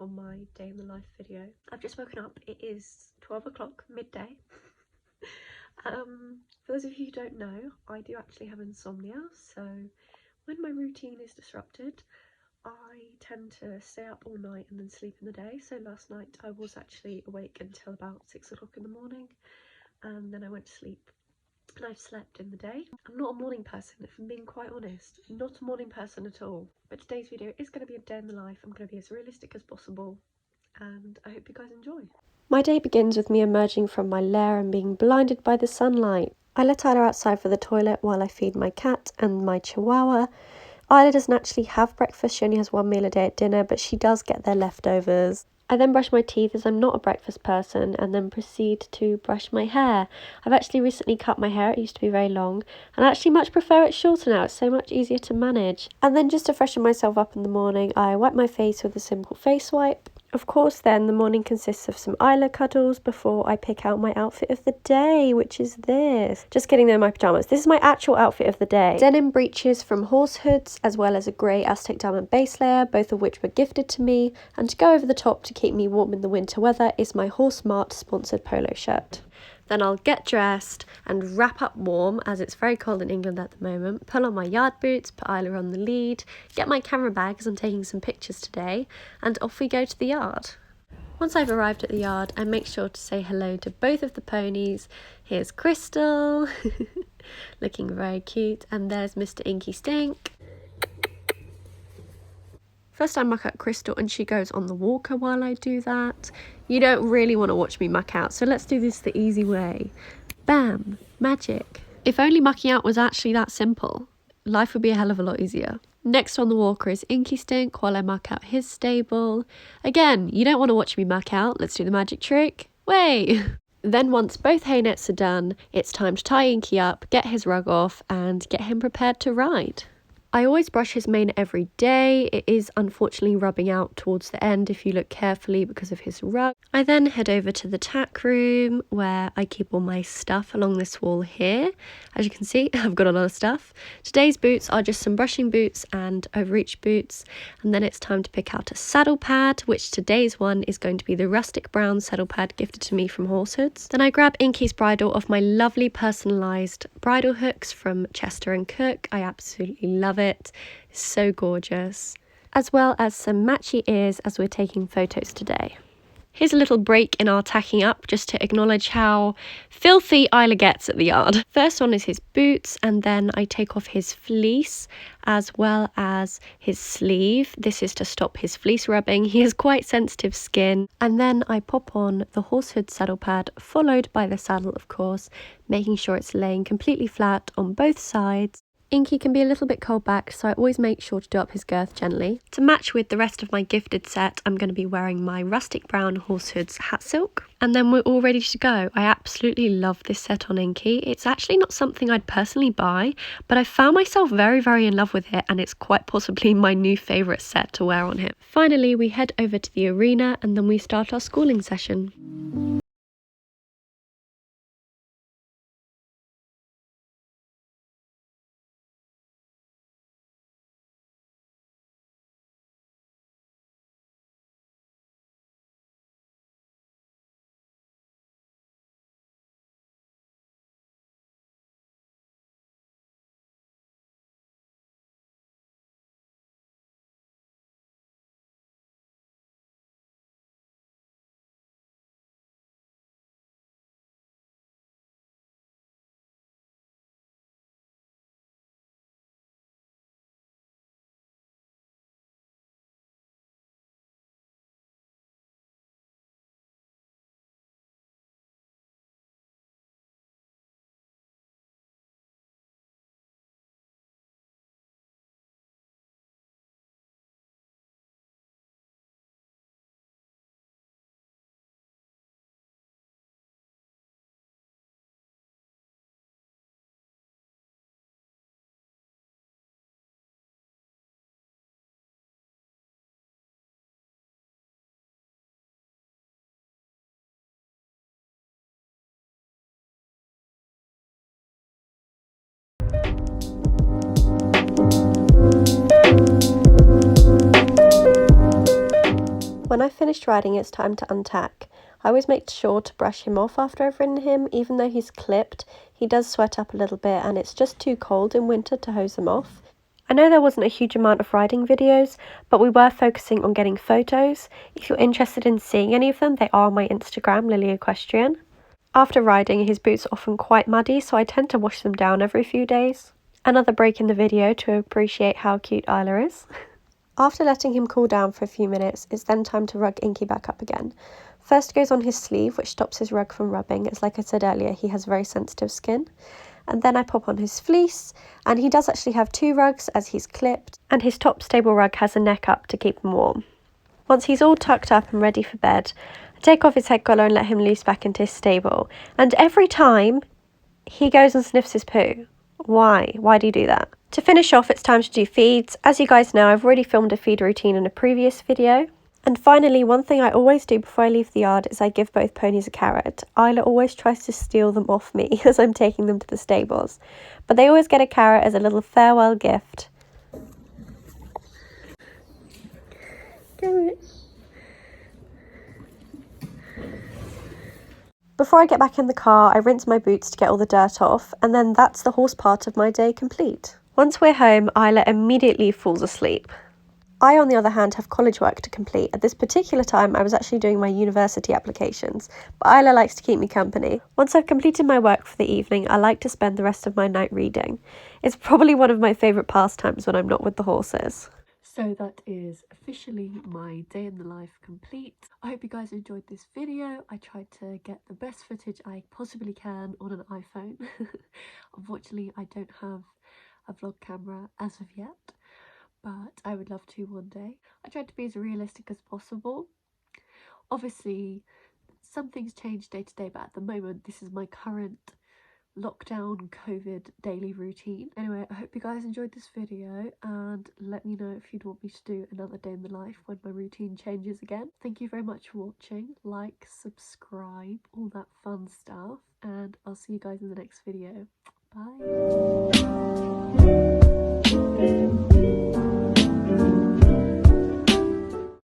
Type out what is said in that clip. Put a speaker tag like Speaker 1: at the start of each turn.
Speaker 1: on my day in the life video. I've just woken up. It is 12 o'clock, midday. For those of you who don't know, I do actually have insomnia, so when my routine is disrupted, I tend to stay up all night and then sleep in the day. So last night I was actually awake until about 6 o'clock in the morning, and then I went to sleep. And I've slept in the day. I'm not a morning person, if I'm being quite honest. Not a morning person at all. But today's video is going to be a day in the life. I'm going to be as realistic as possible, and I hope you guys enjoy. My day begins with me emerging from my lair and being blinded by the sunlight. I let Isla outside for the toilet while I feed my cat and my chihuahua. Isla doesn't actually have breakfast. She only has one meal a day at dinner, but she does get their leftovers. I then brush my teeth, as I'm not a breakfast person, and then proceed to brush my hair. I've actually recently cut my hair. It used to be very long, and I actually much prefer it shorter now. It's so much easier to manage. And then just to freshen myself up in the morning, I wipe my face with a simple face wipe. Of course, then the morning consists of some Isla cuddles before I pick out my outfit of the day, which is this. Just kidding, they're my pyjamas. This is my actual outfit of the day. Denim breeches from Horsehoods, as well as a grey Aztec diamond base layer, both of which were gifted to me. And to go over the top to keep me warm in the winter weather is my Horse Mart sponsored polo shirt. Then I'll get dressed and wrap up warm, as it's very cold in England at the moment, pull on my yard boots, put Isla on the lead, get my camera bag as I'm taking some pictures today, and off we go to the yard. Once I've arrived at the yard, I make sure to say hello to both of the ponies. Here's Crystal, looking very cute, and there's Mr. Inky Stink. First I muck out Crystal and she goes on the walker while I do that. You don't really want to watch me muck out, so let's do this the easy way. Bam! Magic. If only mucking out was actually that simple, life would be a hell of a lot easier. Next on the walker is Inky Stink while I muck out his stable. Again, you don't want to watch me muck out, let's do the magic trick. Way! Then once both hay nets are done, it's time to tie Inky up, get his rug off, and get him prepared to ride. I always brush his mane every day. It is unfortunately rubbing out towards the end if you look carefully because of his rug. I then head over to the tack room where I keep all my stuff along this wall here. As you can see, I've got a lot of stuff. Today's boots are just some brushing boots and overreach boots. And then it's time to pick out a saddle pad, which today's one is going to be the rustic brown saddle pad gifted to me from Horsehoods. Then I grab Inky's bridle off my lovely personalised bridle hooks from Chester & Cook. I absolutely love it. It's so gorgeous, as well as some matchy ears as we're taking photos today. Here's a little break in our tacking up just to acknowledge how filthy Isla gets at the yard. First one is his boots, and then I take off his fleece as well as his sleeve. This is to stop his fleece rubbing. He has quite sensitive skin. And then I pop on the Horsehood saddle pad, followed by the saddle, of course, making sure it's laying completely flat on both sides. Inky can be a little bit cold back, so I always make sure to do up his girth gently. To match with the rest of my gifted set, I'm going to be wearing my rustic brown Horsehoods hat silk. And then we're all ready to go. I absolutely love this set on Inky. It's actually not something I'd personally buy, but I found myself very, very in love with it, and it's quite possibly my new favourite set to wear on him. Finally, we head over to the arena and then we start our schooling session. When I've finished riding, it's time to untack. I always make sure to brush him off after I've ridden him. Even though he's clipped, he does sweat up a little bit and it's just too cold in winter to hose him off. I know there wasn't a huge amount of riding videos, but we were focusing on getting photos. If you're interested in seeing any of them, they are on my Instagram, Lily Equestrian. After riding, his boots are often quite muddy, so I tend to wash them down every few days. Another break in the video to appreciate how cute Isla is. After letting him cool down for a few minutes, it's then time to rug Inky back up again. First goes on his sleeve, which stops his rug from rubbing, as like I said earlier, he has very sensitive skin. And then I pop on his fleece, and he does actually have 2 rugs as he's clipped, and his top stable rug has a neck up to keep him warm. Once he's all tucked up and ready for bed, I take off his head collar and let him loose back into his stable. And every time, he goes and sniffs his poo. Why? Why do you do that? To finish off, it's time to do feeds. As you guys know, I've already filmed a feed routine in a previous video. And finally, one thing I always do before I leave the yard is I give both ponies a carrot. Isla always tries to steal them off me as I'm taking them to the stables, but they always get a carrot as a little farewell gift. Carrot. Before I get back in the car, I rinse my boots to get all the dirt off, and then that's the horse part of my day complete. Once we're home, Isla immediately falls asleep. I, on the other hand, have college work to complete. At this particular time, I was actually doing my university applications, but Isla likes to keep me company. Once I've completed my work for the evening, I like to spend the rest of my night reading. It's probably one of my favourite pastimes when I'm not with the horses. So that is officially my day in the life complete. I hope you guys enjoyed this video. I tried to get the best footage I possibly can on an iPhone. Unfortunately, I don't have a vlog camera as of yet, but I would love to one day. I tried to be as realistic as possible. Obviously, some things change day to day, but at the moment, this is my current lockdown COVID daily routine. Anyway, I hope you guys enjoyed this video, and let me know if you'd want me to do another day in the life when my routine changes again. Thank you very much for watching. Like, subscribe, all that fun stuff, and I'll see you guys in the next video. Bye.